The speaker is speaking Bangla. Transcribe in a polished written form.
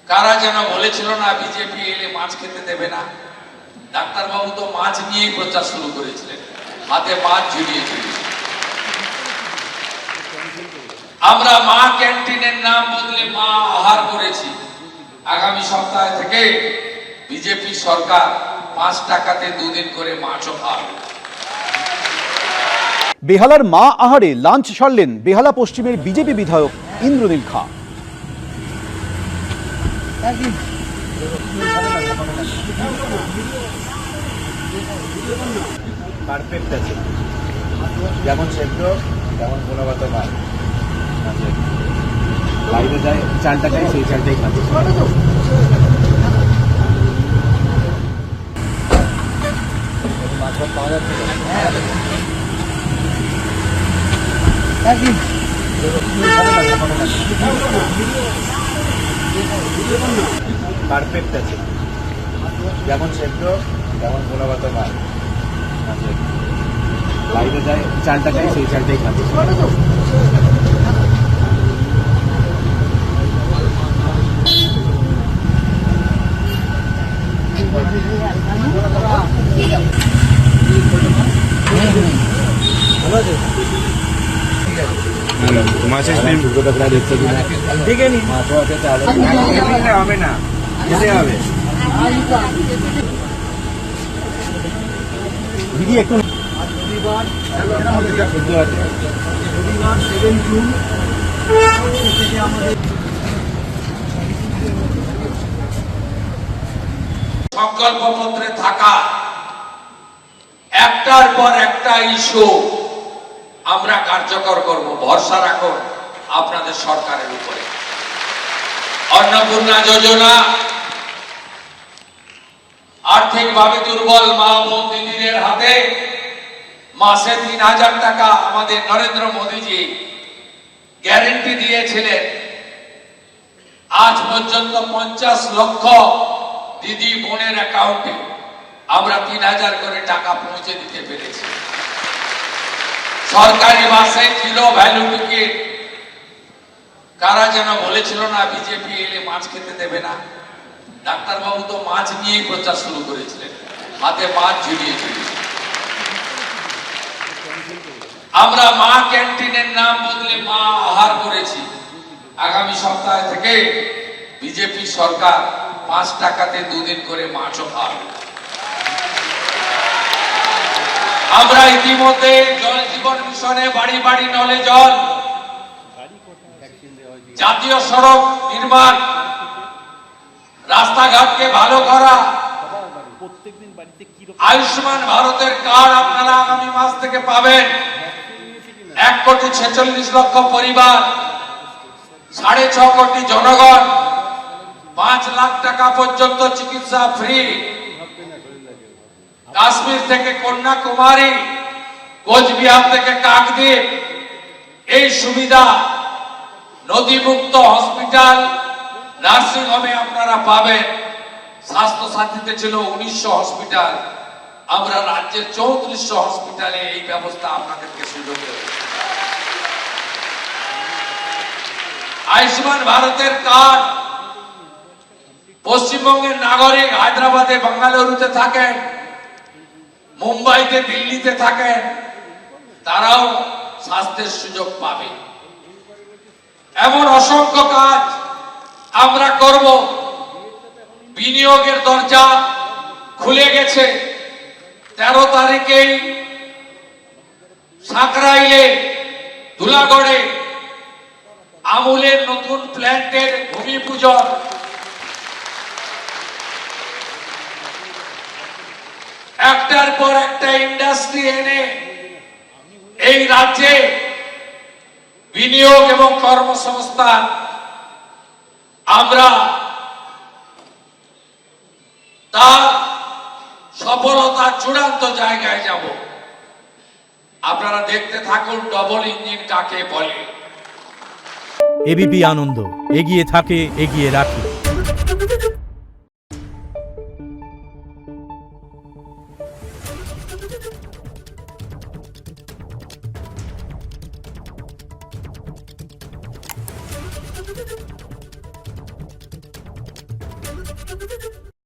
কারা যেন বলেছিল না বিজেপি এলে মাছ খেতে দেবে না। ডাক্তারবাবু তো মাছ নিয়েই প্রচার শুরু করেছিলেন, হাতে মাছ ঝুলিয়ে ঝুলিয়ে। আমরা মা ক্যান্টিনের নাম বদলে মা আহার করেছি। আগামী সপ্তাহ থেকে বিজেপি সরকার 5 টাকাতে 2 দিন করে মাছও খাওয়াবে। বেহালার মা আহারে লাঞ্চ সারলেন বেহালা পশ্চিমের বিজেপি বিধায়ক ইন্দ্রনীল খা। পারফেক্ট আছে, যেমন সেদ্ধ তেমন গুণগত মান। বাইরে যায় চালটা খাই, সেই চালটাই খাবে। পাওয়া যাচ্ছে পারফেক্ট আছে, যেমন সেদ্ধ তেমন গুণগত মান। বাইরে যায় চালটা খাই, সেই চালটাই খাবে। মাছের দেখে নি হবে না, খেতে হবে দিদি একটু। সংকল্পপত্রে থাকা একটার পর একটা ইস্যু আমরা কার্যকর করব। ভরসা রাখুন আপনাদের সরকারের উপরে। অন্নপূর্ণা যোজনা, আর্থিকভাবে দুর্বল মা বোন দিদিদের হাতে মাসে 3000 টাকা আমাদের নরেন্দ্র মোদীজি গ্যারেন্টি দিয়েছিলেন। আজ পর্যন্ত 50 লক্ষ দিদি বোনের অ্যাকাউন্টে আমরা 3000 করে টাকা পৌঁছে দিতে পেরেছি। সরকারি বাসে 0 ভ্যালু টিকিট। কারা যেন বলেছিল না বিজেপি এলে মাছ খেতে দেবে না। ডাক্তারবাবু তো মাছ নিয়েই প্রচার শুরু করেছিলেন, হাতে মাছ ঝুলিয়ে ঝুলিয়ে। আমরা মা ক্যান্টিনের নাম বদলে মা আহার করেছি। আগামী সপ্তাহ থেকে বিজেপি সরকার 5 টাকাতে 2 দিন করে মাছও খাওয়াবে। আমরা ইতিমধ্যে জল জীবন মিশনে বাড়ি বাড়ি নলে জল, জাতীয় সড়ক নির্মাণ, রাস্তাঘাটকে ভালো করা, আয়ুষ্মান ভারতের কার্ড আপনারা আগামী মাস থেকে পাবেন। 1,46,00,000 পরিবার, 6.5 কোটি জনগণ, 5 লাখ টাকা পর্যন্ত চিকিৎসা ফ্রি। কাশ্মীর থেকে কন্যাকুমারী, কোচবিহার থেকে কাকদ্বীপ, এই সুবিধা নদীমুক্ত হসপিটাল, নার্সিং হোমে আপনারা পাবেন। স্বাস্থ্য সাথীতে ছিল 1900 হসপিটাল, আমরা রাজ্যের 3400 হসপিটালে এই ব্যবস্থা আপনাদেরকে সুযোগ দেব। আয়ুষ্মান ভারতের কার্ড, পশ্চিমবঙ্গের নাগরিক হায়দ্রাবাদে বেঙ্গালুরুতে থাকেন, মুম্বাইতে দিল্লিতে থাকেন, তারাও স্বাস্থ্যের সুযোগ পাবে। এমন অসংখ্য কাজ আমরা করব। বিনিয়োগের দরজা খুলে গেছে। 13 তারিখেই সাঁকরাইলে, ধুলাগড়ে আমুলের নতুন প্ল্যান্টের ভূমি পূজন। একটার পর একটা ইন্ডাস্ট্রি এনে এই রাজ্যে বিনিয়োগ এবং কর্মসংস্থান আমরা তার সফলতা চূড়ান্ত জায়গায় যাব। আপনারা দেখতে থাকুন ডবল ইঞ্জিন কাকে বলে। এবিপি আনন্দ, এগিয়ে থাকে, এগিয়ে রাখে।